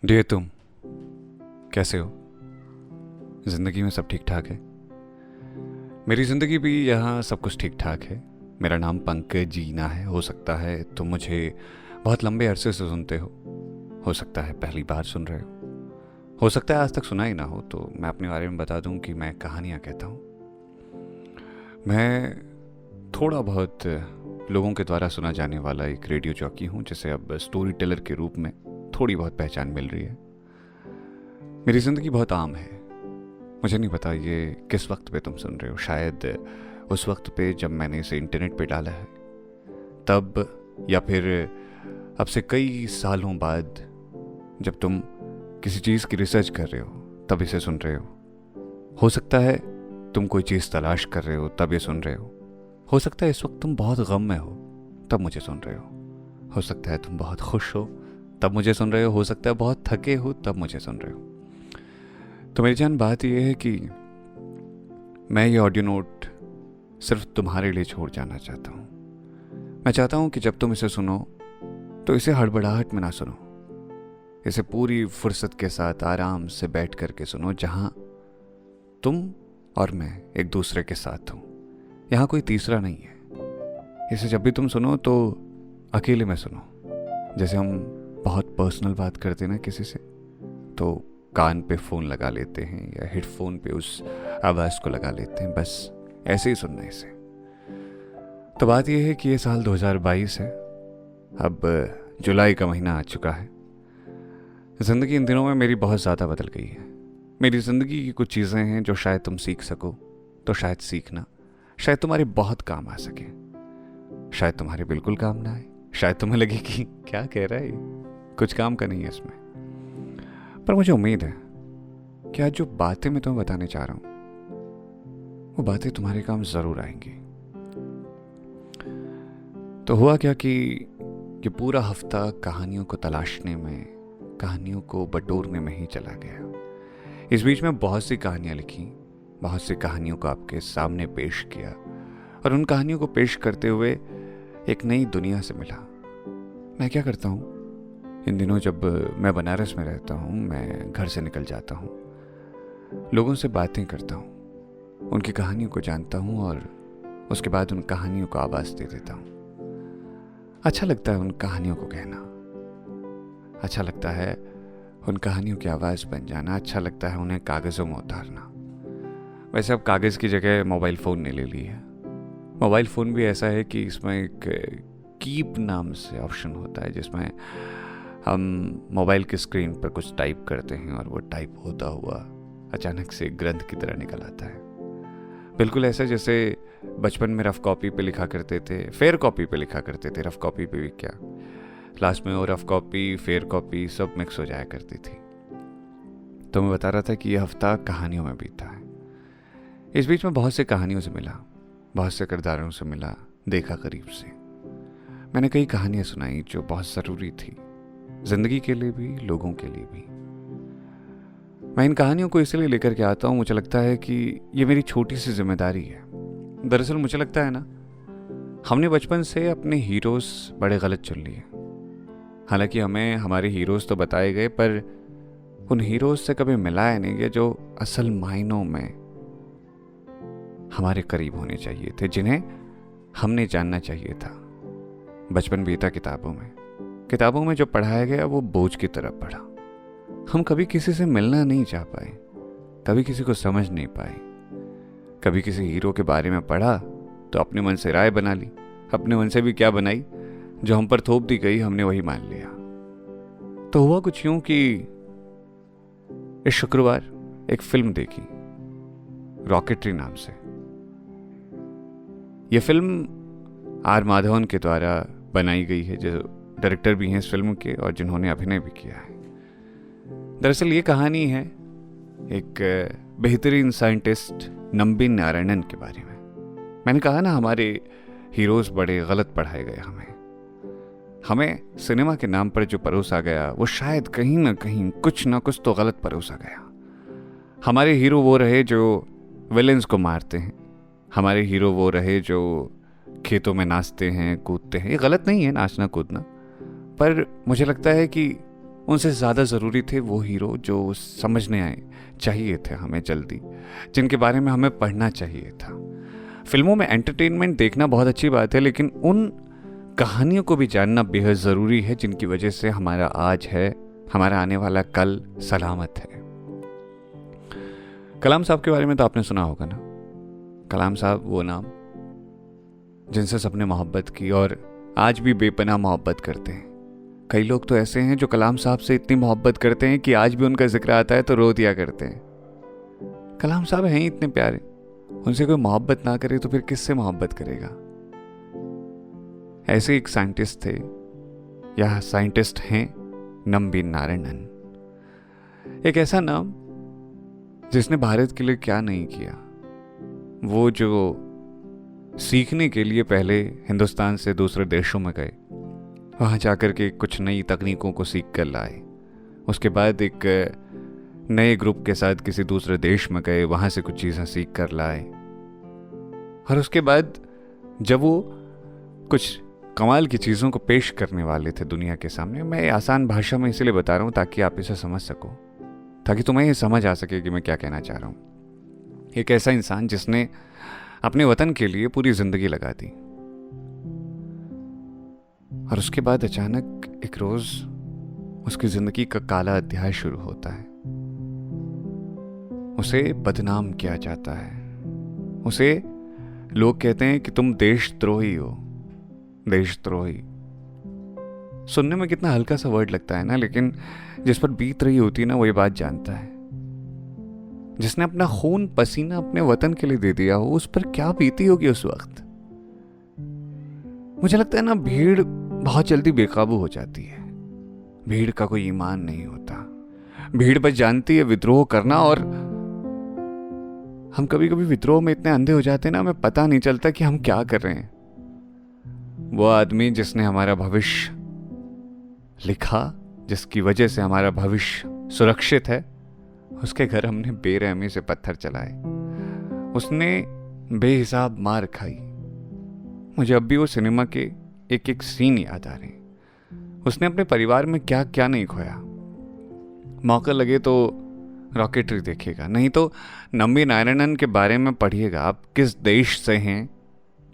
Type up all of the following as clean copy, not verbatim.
Dear तुम कैसे हो? ज़िंदगी में सब ठीक ठाक है? मेरी ज़िंदगी भी यहाँ सब कुछ ठीक ठाक है। मेरा नाम पंकज जीना है। हो सकता है तुम मुझे बहुत लंबे अरसे से सुनते हो सकता है पहली बार सुन रहे हो सकता है आज तक सुना ही ना हो। तो मैं अपने बारे में बता दूं कि मैं कहानियाँ कहता हूँ। मैं थोड़ा बहुत लोगों के द्वारा सुना जाने वाला एक रेडियो जॉकी हूँ, जिसे अब स्टोरी टेलर के रूप में थोड़ी बहुत पहचान मिल रही है। मेरी ज़िंदगी बहुत आम है। मुझे नहीं पता ये किस वक्त पे तुम सुन रहे हो। शायद उस वक्त पे जब मैंने इसे इंटरनेट पे डाला है तब, या फिर अब से कई सालों बाद जब तुम किसी चीज़ की रिसर्च कर रहे हो तब इसे सुन रहे हो सकता है तुम कोई चीज़ तलाश कर रहे हो तब ये सुन रहे हो सकता है इस वक्त तुम बहुत गम में हो तब मुझे सुन रहे हो सकता है तुम बहुत खुश हो तब मुझे सुन रहे हो सकता है बहुत थके हो तब मुझे सुन रहे हो। तो मेरी जान, बात यह है कि मैं ये ऑडियो नोट सिर्फ तुम्हारे लिए छोड़ जाना चाहता हूँ। मैं चाहता हूँ कि जब तुम इसे सुनो तो इसे हड़बड़ाहट में ना सुनो। इसे पूरी फुर्सत के साथ आराम से बैठ करके सुनो, जहाँ तुम और मैं एक दूसरे के साथ हूँ। यहाँ कोई तीसरा नहीं है। इसे जब भी तुम सुनो तो अकेले में सुनो। जैसे हम बहुत पर्सनल बात करते हैं ना किसी से, तो कान पे फ़ोन लगा लेते हैं या हेडफोन पे उस आवाज़ को लगा लेते हैं, बस ऐसे ही सुनना इसे। तो बात यह है कि ये साल 2022 है। अब जुलाई का महीना आ चुका है। ज़िंदगी इन दिनों में मेरी बहुत ज़्यादा बदल गई है। मेरी ज़िंदगी की कुछ चीज़ें हैं जो शायद तुम सीख सको, तो शायद सीखना। शायद तुम्हारे बहुत काम आ सके, शायद तुम्हारे बिल्कुल काम ना आए। शायद तुम्हें लगे कि क्या कह रहा है, कुछ काम का नहीं है इसमें। पर मुझे उम्मीद है कि आज जो बातें मैं तुम्हें बताने चाह रहा हूं वो बातें तुम्हारे काम जरूर आएंगी। तो हुआ क्या कि ये पूरा हफ्ता कहानियों को तलाशने में, कहानियों को बटोरने में ही चला गया। इस बीच में बहुत सी कहानियां लिखी, बहुत सी कहानियों को आपके सामने पेश किया, और उन कहानियों को पेश करते हुए एक नई दुनिया से मिला। मैं क्या करता हूँ इन दिनों, जब मैं बनारस में रहता हूँ, मैं घर से निकल जाता हूँ, लोगों से बातें करता हूँ, उनकी कहानियों को जानता हूँ और उसके बाद उन कहानियों को आवाज़ दे देता हूँ। अच्छा लगता है उन कहानियों को कहना, अच्छा लगता है उन कहानियों की आवाज़ बन जाना, अच्छा लगता है उन्हें कागज़ों में उतारना। वैसे अब कागज़ की जगह मोबाइल फ़ोन ने ले ली है। मोबाइल फ़ोन भी ऐसा है कि इसमें एक कीप नाम से ऑप्शन होता है, जिसमें हम मोबाइल की स्क्रीन पर कुछ टाइप करते हैं और वो टाइप होता हुआ अचानक से ग्रंथ की तरह निकल आता है। बिल्कुल ऐसा जैसे बचपन में रफ कॉपी पे लिखा करते थे, फेयर कॉपी पे लिखा करते थे। रफ कॉपी पे भी क्या, क्लास में वो रफ कॉपी फेयर कॉपी सब मिक्स हो जाया करती थी। तो मैं बता रहा था कि ये हफ्ता कहानियों में बीता है। इस बीच में बहुत से कहानियों से मिला, बहुत से किरदारों से मिला, देखा करीब से। मैंने कई कहानियां सुनाई जो बहुत ज़रूरी थी, जिंदगी के लिए भी, लोगों के लिए भी। मैं इन कहानियों को इसलिए लेकर के आता हूँ, मुझे लगता है कि ये मेरी छोटी सी जिम्मेदारी है। दरअसल मुझे लगता है ना, हमने बचपन से अपने हीरोज़ बड़े गलत चुन लिए। हालांकि हमें हमारे हीरोज़ तो बताए गए, पर उन हीरोज़ से कभी मिलाया नहीं गया जो असल मायनों में हमारे करीब होने चाहिए थे, जिन्हें हमने जानना चाहिए था। बचपन बीता किताबों में जो पढ़ाया गया वो बोझ की तरह पढ़ा। हम कभी किसी से मिलना नहीं चाह पाए, कभी किसी को समझ नहीं पाए। कभी किसी हीरो के बारे में पढ़ा तो अपने मन से राय बना ली, अपने मन से भी क्या बनाई, जो हम पर थोप दी गई हमने वही मान लिया। तो हुआ कुछ यूं कि इस शुक्रवार एक फिल्म देखी, रॉकेटरी नाम से। यह फिल्म आर माधवन के द्वारा बनाई गई है, जो डायरेक्टर भी हैं इस फिल्म के और जिन्होंने अभिनय भी किया है। दरअसल ये कहानी है एक बेहतरीन साइंटिस्ट नंबिन नारायणन के बारे में। मैंने कहा ना, हमारे हीरोज़ बड़े गलत पढ़ाए गए। हमें सिनेमा के नाम पर जो परोसा गया वो शायद कहीं ना कहीं कुछ ना कुछ तो गलत परोसा गया। हमारे हीरो वो रहे जो विलेंस को मारते हैं, हमारे हीरो वो रहे जो खेतों में नाचते हैं, कूदते हैं। ये गलत नहीं है नाचना कूदना, पर मुझे लगता है कि उनसे ज़्यादा ज़रूरी थे वो हीरो जो समझने आए चाहिए थे हमें जल्दी, जिनके बारे में हमें पढ़ना चाहिए था। फिल्मों में एंटरटेनमेंट देखना बहुत अच्छी बात है, लेकिन उन कहानियों को भी जानना बेहद ज़रूरी है जिनकी वजह से हमारा आज है, हमारा आने वाला कल सलामत है। कलाम साहब के बारे में तो आपने सुना होगा ना। कलाम साहब वो नाम जिनसे सबने मोहब्बत की और आज भी बेपनाह मोहब्बत करते हैं। कई लोग तो ऐसे हैं जो कलाम साहब से इतनी मोहब्बत करते हैं कि आज भी उनका जिक्र आता है तो रो दिया करते हैं। कलाम साहब हैं इतने प्यारे, उनसे कोई मोहब्बत ना करे तो फिर किससे मोहब्बत करेगा। ऐसे एक साइंटिस्ट थे या साइंटिस्ट हैं नम्बी नारायणन, एक ऐसा नाम जिसने भारत के लिए क्या नहीं किया। वो जो सीखने के लिए पहले हिंदुस्तान से दूसरे देशों में गए, वहाँ जाकर के कुछ नई तकनीकों को सीख कर लाए, उसके बाद एक नए ग्रुप के साथ किसी दूसरे देश में गए, वहाँ से कुछ चीज़ें सीख कर लाए, और उसके बाद जब वो कुछ कमाल की चीज़ों को पेश करने वाले थे दुनिया के सामने, मैं आसान भाषा में इसलिए बता रहा हूँ ताकि आप इसे समझ सको, ताकि तुम्हें ये समझ आ सके कि मैं क्या कहना चाह रहा हूँ। एक ऐसा इंसान जिसने अपने वतन के लिए पूरी जिंदगी लगा दी, और उसके बाद अचानक एक रोज उसकी जिंदगी का काला अध्याय शुरू होता है। उसे बदनाम किया जाता है, उसे लोग कहते हैं कि तुम देशद्रोही हो। देशद्रोही सुनने में कितना हल्का सा वर्ड लगता है ना, लेकिन जिस पर बीत रही होती है ना वो ये बात जानता है। जिसने अपना खून पसीना अपने वतन के लिए दे दिया हो, उस पर क्या बीती होगी उस वक्त। मुझे लगता है ना भीड़ बहुत जल्दी बेकाबू हो जाती है। भीड़ का कोई ईमान नहीं होता। भीड़ बस जानती है विद्रोह करना, और हम कभी कभी विद्रोह में इतने अंधे हो जाते हैं ना, हमें पता नहीं चलता कि हम क्या कर रहे हैं। वो आदमी जिसने हमारा भविष्य लिखा, जिसकी वजह से हमारा भविष्य सुरक्षित है, उसके घर हमने बेरहमी से पत्थर चलाए, उसने बेहिसाब मार खाई। मुझे अब भी वो सिनेमा के एक एक सीन याद आ रहे हैं। उसने अपने परिवार में क्या क्या नहीं खोया। मौका लगे तो रॉकेटरी देखिएगा, नहीं तो नम्बी नारायणन के बारे में पढ़िएगा। आप किस देश से हैं,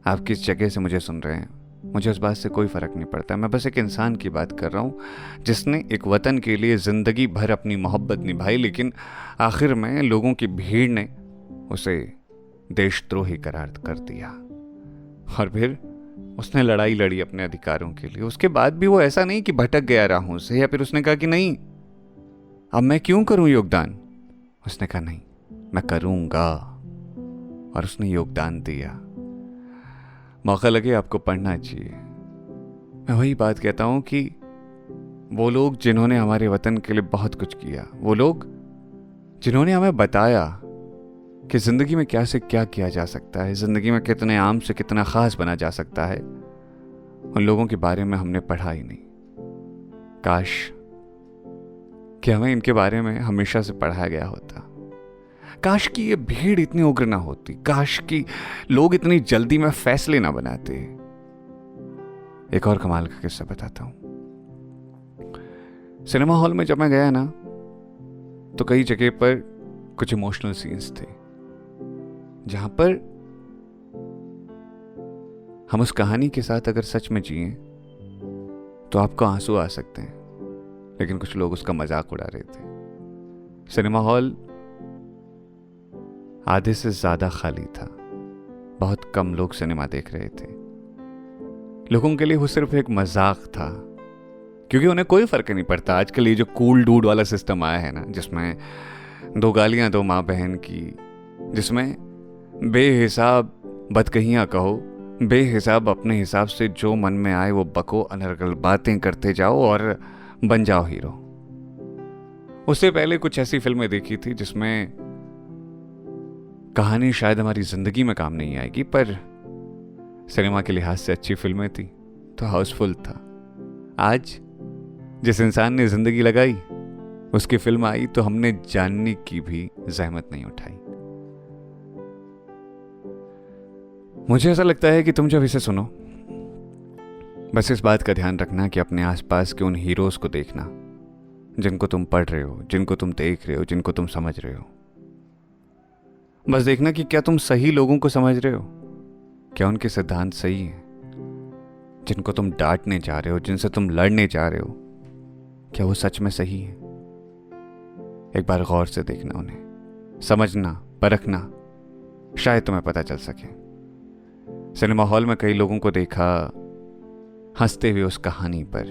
आप किस जगह से मुझे सुन रहे हैं, मुझे उस बात से कोई फ़र्क नहीं पड़ता। मैं बस एक इंसान की बात कर रहा हूँ जिसने एक वतन के लिए ज़िंदगी भर अपनी मोहब्बत निभाई, लेकिन आखिर में लोगों की भीड़ ने उसे देशद्रोही करार कर दिया, और फिर उसने लड़ाई लड़ी अपने अधिकारों के लिए। उसके बाद भी वो ऐसा नहीं कि भटक गया राहों से, या फिर उसने कहा कि नहीं अब मैं क्यों करूं योगदान। उसने कहा नहीं मैं करूंगा, और उसने योगदान दिया। मौका लगे आपको पढ़ना चाहिए। मैं वही बात कहता हूं कि वो लोग जिन्होंने हमारे वतन के लिए बहुत कुछ किया, वो लोग जिन्होंने हमें बताया कि ज़िंदगी में क्या से क्या किया जा सकता है, ज़िंदगी में कितने आम से कितना ख़ास बना जा सकता है, उन लोगों के बारे में हमने पढ़ा ही नहीं। काश कि हमें इनके बारे में हमेशा से पढ़ाया गया होता। काश कि ये भीड़ इतनी उग्र ना होती। काश कि लोग इतनी जल्दी में फैसले ना बनाते। एक और कमाल का किस्सा बताता हूं। सिनेमा हॉल में जब मैं गया ना, तो कई जगह पर कुछ इमोशनल सीन्स थे जहां पर हम उस कहानी के साथ अगर सच में जिए तो आपको आंसू आ सकते हैं, लेकिन कुछ लोग उसका मजाक उड़ा रहे थे। सिनेमा हॉल आधे से ज्यादा खाली था, बहुत कम लोग सिनेमा देख रहे थे। लोगों के लिए वो सिर्फ एक मजाक था, क्योंकि उन्हें कोई फर्क नहीं पड़ता। आजकल ये जो कूल डूड वाला सिस्टम आया है ना, जिसमें 2 गालियां दो माँ बहन की, जिसमें बेहिसाब बदकहियां कहो, बेहिसाब अपने हिसाब से जो मन में आए वो बको, अनर्गल बातें करते जाओ और बन जाओ हीरो। उससे पहले कुछ ऐसी फिल्में देखी थी जिसमें कहानी शायद हमारी जिंदगी में काम नहीं आएगी, पर सिनेमा के लिहाज से अच्छी फिल्में थी तो हाउसफुल था। आज जिस इंसान ने जिंदगी लगाई उसकी फिल्म आई तो हमने जानने की भी जहमत नहीं उठाई। मुझे ऐसा लगता है कि तुम जब इसे सुनो, बस इस बात का ध्यान रखना कि अपने आसपास के उन हीरोज को देखना जिनको तुम पढ़ रहे हो, जिनको तुम देख रहे हो, जिनको तुम समझ रहे हो। बस देखना कि क्या तुम सही लोगों को समझ रहे हो, क्या उनके सिद्धांत सही हैं। जिनको तुम डांटने जा रहे हो, जिनसे तुम लड़ने जा रहे हो, क्या वो सच में सही है? एक बार गौर से देखना उन्हें, समझना, परखना, शायद तुम्हें पता चल सके। सिनेमा हॉल में कई लोगों को देखा हंसते हुए उस कहानी पर,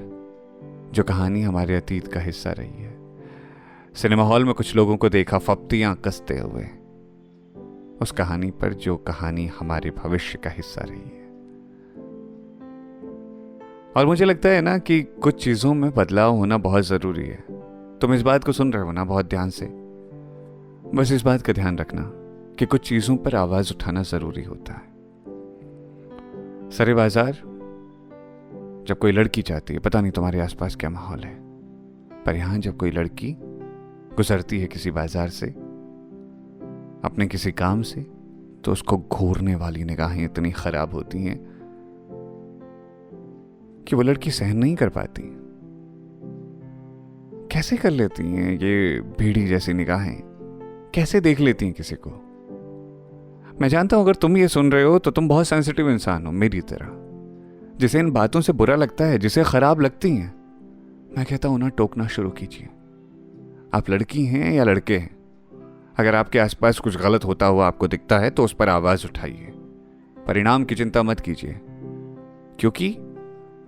जो कहानी हमारे अतीत का हिस्सा रही है। सिनेमा हॉल में कुछ लोगों को देखा फप्तियां कसते हुए उस कहानी पर, जो कहानी हमारे भविष्य का हिस्सा रही है। और मुझे लगता है ना कि कुछ चीजों में बदलाव होना बहुत जरूरी है। तुम इस बात को सुन रहे हो ना बहुत ध्यान से, बस इस बात का ध्यान रखना कि कुछ चीजों पर आवाज उठाना जरूरी होता है। सरे बाजार जब कोई लड़की जाती है, पता नहीं तुम्हारे आसपास क्या माहौल है, पर यहां जब कोई लड़की गुजरती है किसी बाजार से अपने किसी काम से, तो उसको घूरने वाली निगाहें इतनी खराब होती हैं कि वो लड़की सहन नहीं कर पाती। कैसे कर लेती हैं ये भीड़ी जैसी निगाहें, कैसे देख लेती हैं किसी को? मैं जानता हूं अगर तुम ये सुन रहे हो तो तुम बहुत सेंसिटिव इंसान हो मेरी तरह, जिसे इन बातों से बुरा लगता है, जिसे खराब लगती हैं। मैं कहता हूं ना, टोकना शुरू कीजिए। आप लड़की हैं या लड़के हैं, अगर आपके आसपास कुछ गलत होता हुआ आपको दिखता है तो उस पर आवाज उठाइए। परिणाम की चिंता मत कीजिए, क्योंकि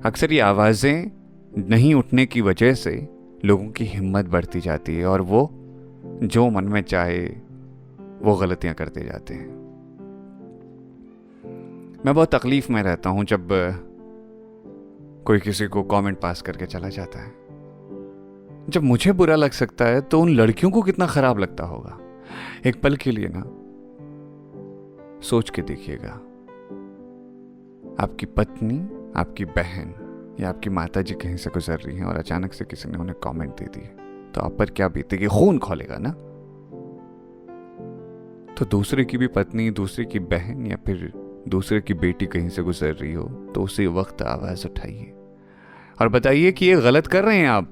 अक्सर ये आवाजें नहीं उठने की वजह से लोगों की हिम्मत बढ़ती जाती है और वो जो मन में चाहे वो गलतियां करते जाते हैं। मैं बहुत तकलीफ में रहता हूं जब कोई किसी को कमेंट पास करके चला जाता है। जब मुझे बुरा लग सकता है तो उन लड़कियों को कितना खराब लगता होगा। एक पल के लिए ना सोच के देखिएगा, आपकी पत्नी, आपकी बहन या आपकी माता जी कहीं से गुजर रही हैं और अचानक से किसी ने उन्हें कमेंट दे दी, तो आप पर क्या बीतेगी? खून खौलेगा ना। तो दूसरे की भी पत्नी, दूसरे की बहन या फिर दूसरे की बेटी कहीं से गुजर रही हो तो उसी वक्त आवाज उठाइए और बताइए कि ये गलत कर रहे हैं आप,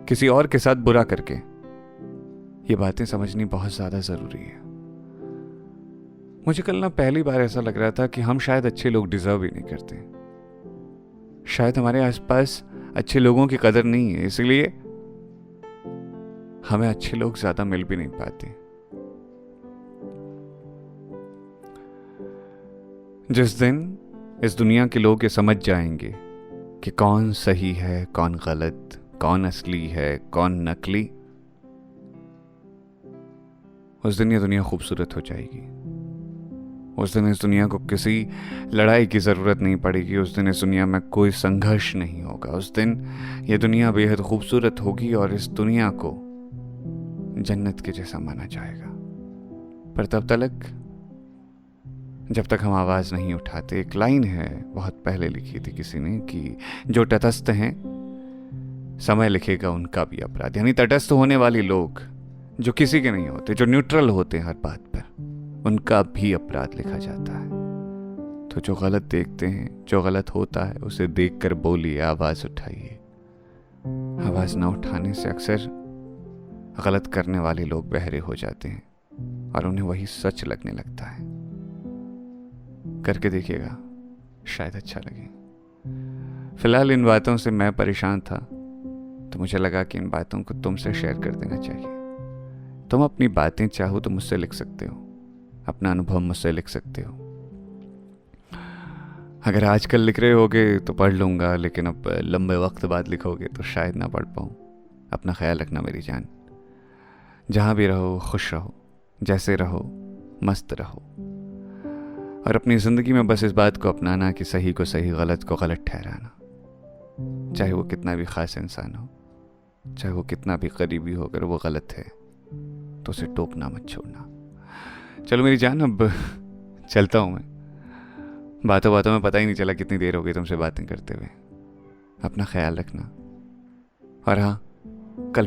किसी और के साथ बुरा करके। ये बातें समझनी बहुत ज्यादा जरूरी है। मुझे कल ना पहली बार ऐसा लग रहा था कि हम शायद अच्छे लोग डिजर्व ही नहीं करते। शायद हमारे आसपास अच्छे लोगों की कदर नहीं है, इसलिए हमें अच्छे लोग ज्यादा मिल भी नहीं पाते। जिस दिन इस दुनिया के लोग ये समझ जाएंगे कि कौन सही है, कौन गलत, कौन असली है, कौन नकली, उस दिन ये दुनिया खूबसूरत हो जाएगी। उस दिन इस दुनिया को किसी लड़ाई की ज़रूरत नहीं पड़ेगी। उस दिन इस दुनिया में कोई संघर्ष नहीं होगा। उस दिन ये दुनिया बेहद खूबसूरत होगी और इस दुनिया को जन्नत के जैसा माना जाएगा। पर तब तक, जब तक हम आवाज़ नहीं उठाते, एक लाइन है बहुत पहले लिखी थी किसी ने कि जो तटस्थ हैं समय लिखेगा उनका भी अपराध। यानी तटस्थ होने वाले लोग जो किसी के नहीं होते, जो न्यूट्रल होते हैं हर बात पर, उनका भी अपराध लिखा जाता है। तो जो गलत देखते हैं, जो गलत होता है, उसे देखकर बोलिए, आवाज उठाइए। आवाज न उठाने से अक्सर गलत करने वाले लोग बहरे हो जाते हैं और उन्हें वही सच लगने लगता है। करके देखिएगा, शायद अच्छा लगे। फिलहाल इन बातों से मैं परेशान था, तो मुझे लगा कि इन बातों को तुमसे शेयर कर देना चाहिए। तुम अपनी बातें चाहो तो मुझसे लिख सकते हो, अपना अनुभव मुझसे लिख सकते हो। अगर आजकल लिख रहे होगे तो पढ़ लूँगा, लेकिन अब लंबे वक्त बाद लिखोगे तो शायद ना पढ़ पाऊँ। अपना ख्याल रखना मेरी जान। जहाँ भी रहो खुश रहो, जैसे रहो मस्त रहो, और अपनी ज़िंदगी में बस इस बात को अपनाना कि सही को सही, गलत को गलत ठहराना। चाहे वो कितना भी ख़ास इंसान हो, चाहे वो कितना भी करीबी हो, अगर वो गलत है तो उसे टोकना मत छोड़ना। चलो मेरी जान, अब चलता हूँ मैं। बातों बातों में पता ही नहीं चला कितनी देर हो गई तुमसे बातें करते हुए। अपना ख्याल रखना, और हाँ, कल